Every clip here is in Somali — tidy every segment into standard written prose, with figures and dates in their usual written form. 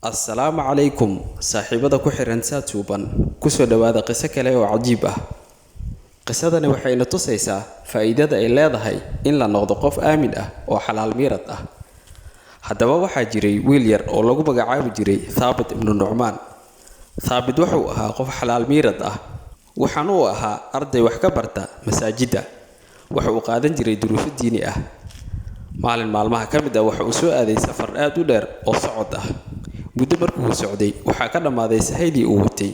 السلام عليكم صاحبada ku xiran saatuban ku soo dhawaada qiso kale oo cajiib ah. Qisadani waxay na tusaysaa faa'iidada ay leedahay in la noqdo qof aamin ah oo xalaal miirad ah. Haddaba waxaa jiray wiil yar oo lagu magacaabi jiray Thabit ibn Nu'man. Thabit wuxuu ahaa qof xalaal miirad ah, waxaana uu ahaa arday wax ka barta masaajidda. Waxa uu qaadan jiray duruufo diini ah. Maalin maalmaha ka mid ah waxa uu soo aaday safar aad u dheer oo socod ah. Muddo markuu socday waxaa ka dhamaaday sahaydii uu watay.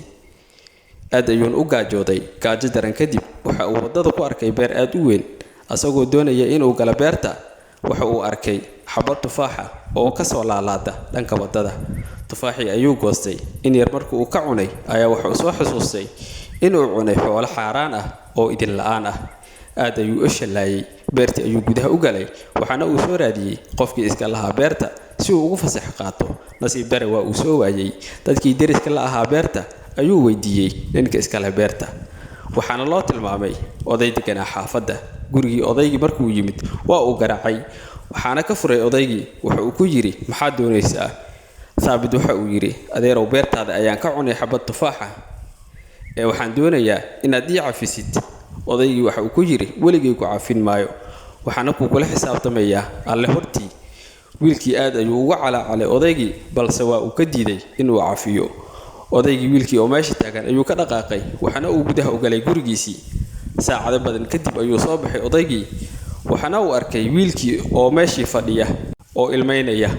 Aad ayuu u gaajooday, gaajo daran kadib waxa uu wadada ku arkay beer aad u weyn. Asagoo doonaya inuu galo beerta, waxa uu arkay xabad tufaax ah oo ka soo laalaada dhanka wadada. Tufaaxii ayuu goostay, in yar markuu ka cunay ayaa waxa uu soo xusuustay inuu cunay xoolo xaaraan ah oo idin la'aan ah. Aad ayuu u shalaayay, beerta ayuu gudaha u galay, waxaana uu soo raadiyay qofkii iska lahaa beerta si uu ugu fasax qaato. Nasiib dare waa uu soo waayay. Dadkii deriska la ahaa beerta ayuu weydiiyay ninka iska leh beerta, waxaana loo tilmaamay oday deganaa xaafadda. Gurigii odaygii markuu yimid waa uu garaacay, waxaana ka furay odaygii. Waxa uu ku yiri, maxaad doonaysaa? Thabit waxa uu yiri, adeerow beertaada ayaan ka cunay xabad tufaax ah, waxaan doonayaa inaad ii cafisid. Odaygii waxa uu ku yiri, weligay ku cafin maayo, waxaana ku kula xisaabtamayaa alle hortii. Wiilkii aad ayuu uga calaacalay odaygii, balse waa uu ka diiday inuu cafiyo. Odaygii wiilkii oo meesha taagan ayuu ka dhaqaaqay, waxaana uu gudaha u galay gurigiisii. Saacado badan kadib ayuu soo baxay odaygii, waxaana uu arkay wiilkii oo meeshii fadhiya oo ilmeynaya.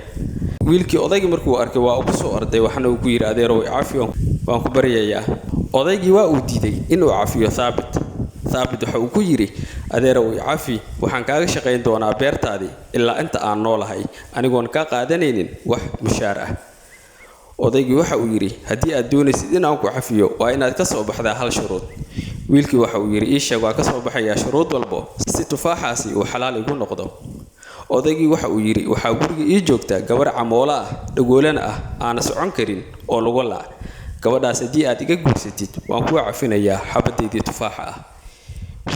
Wiilkii odaygii markuu arkay waa uu soo orday, waxaana uu ku yiri, adeerow cafiyo, waan ku baryayaa. Odaygii waa uu diiday inuu cafiyo Thabit. Thabit waxa uu ku yiri, adeerow cafi, waxaan kaaga shaqayn doonaa beertaadii ilaa inta aan noolahay, anigoon ka qaadanaynin wax mushaar ah. Odaygii waxa uu yiri, haddii aad doonaysid inaan ku cafiyo waa inaad ka soo baxdaa hal shuruud. Wiilkii waxa uu yiri, ii sheeg, waa ka soo baxayaa shuruud walbo si tufaaxaasi uu xalaal igu noqdo. Odaygii waxa uu yiri, waxaa guriga ii joogta gabar camoolo ah, dhagoolana ah, aan socon karin oo lagu la'. Gabadhaas haddii aad iga guursatid waan ku cafinayaa xabadeedii tufaaxa ah.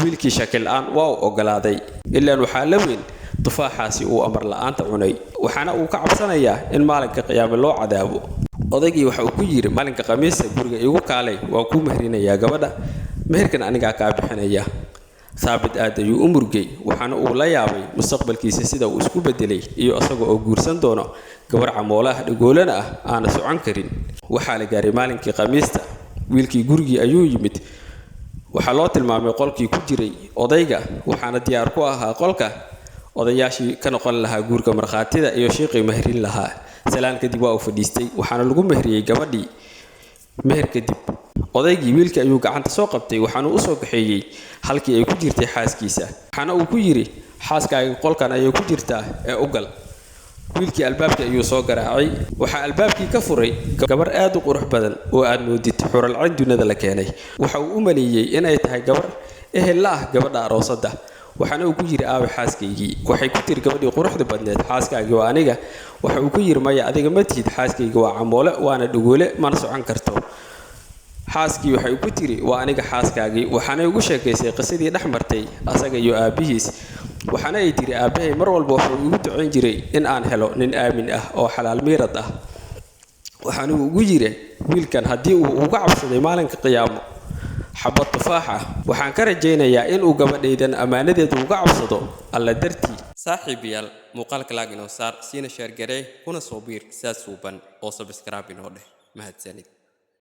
Wiilkii shakil aan waa uu ogolaaday, ilaa waxaa la weyn tufaaxaasi uu amar la'aanta cunay, waxaana uu ka cabsanayaa in maalinka qiyaame loo cadaabo. Odaygii waxa uu ku yiri, maalinka khamiista guriga igu kaalay, waan ku mehrinayaa gabadha, meherkan aniga ka bixinaya. Thabit aad ayuu u murgay, waxaana uu la yaabay mustaqbalkiisa sida uu isku bedelay iyo asagoo oo guursan doono gabar camoolo ah, dhagoolana ah, aan socon karin. Waxaa la gaaray maalinkii khamiista. Wiilkii gurigii ayuu yimid. Waxaa loo tilmaamay qolkii ku jiray odayga, waxaana diyaar ku ahaa qolka odayaashii ka noqon lahaa guurka markhaatida iyo sheekhi mehrin lahaa. Salaan kadib waa uu fadhiistay, waxaana lagu mehriyay gabadhii. Meher kadib odaygii wiilkii ayuu gacanta soo qabtay, waxaana uu soo kaxeeyay halkii ay ku jirtay xaaskiisa. Waxaana uu ku yiri, xaaskaaga qolkan ayay ku jirtaa ee u gal. Wiilkii albaabkii ayuu soo garaacay, waxaa albaabkii ka furay gabar aad u qurux badan oo aad moodid xural cayn dunida la keenay. Waxa uu u maleeyay inay tahay gabar ehel la ah gabadha aroosada. Waxaana uu ku yiri, aabe xaaskaygii. Waxay ku tiri gabadhii quruxda badneed, xaaskaagii waa aniga. Waxa uu ku yiri, maya, adiga ma tihid, xaaskayga waa camoole, waana dhagoole, mana socon karto. Xaaskii waxay ku tiri, waa aniga xaaskaagii. Waxaana ugu sheekaysay qisadii dhex martay asaga iyo aabihiis. Waxaana ay tiri, aabahay mar walba wuxuu igu ducayn jiray in aan helo nin aamin ah oo xalaal miirad ah. Waxaana uu ugu yiri, wiilkan haddii uu uga cabsaday maalinka qiyaamo xabad tufaax ah, waxaan ka rajaynayaa in uu gabadhaydan ammaanadeeda uga cabsado alla dartii. Saaxiibayaal, muuqaalka laag inoo saar, siina sheer garee, kuna soo biir saad suuban oo subscribe inoo dheh. Mahadsanid.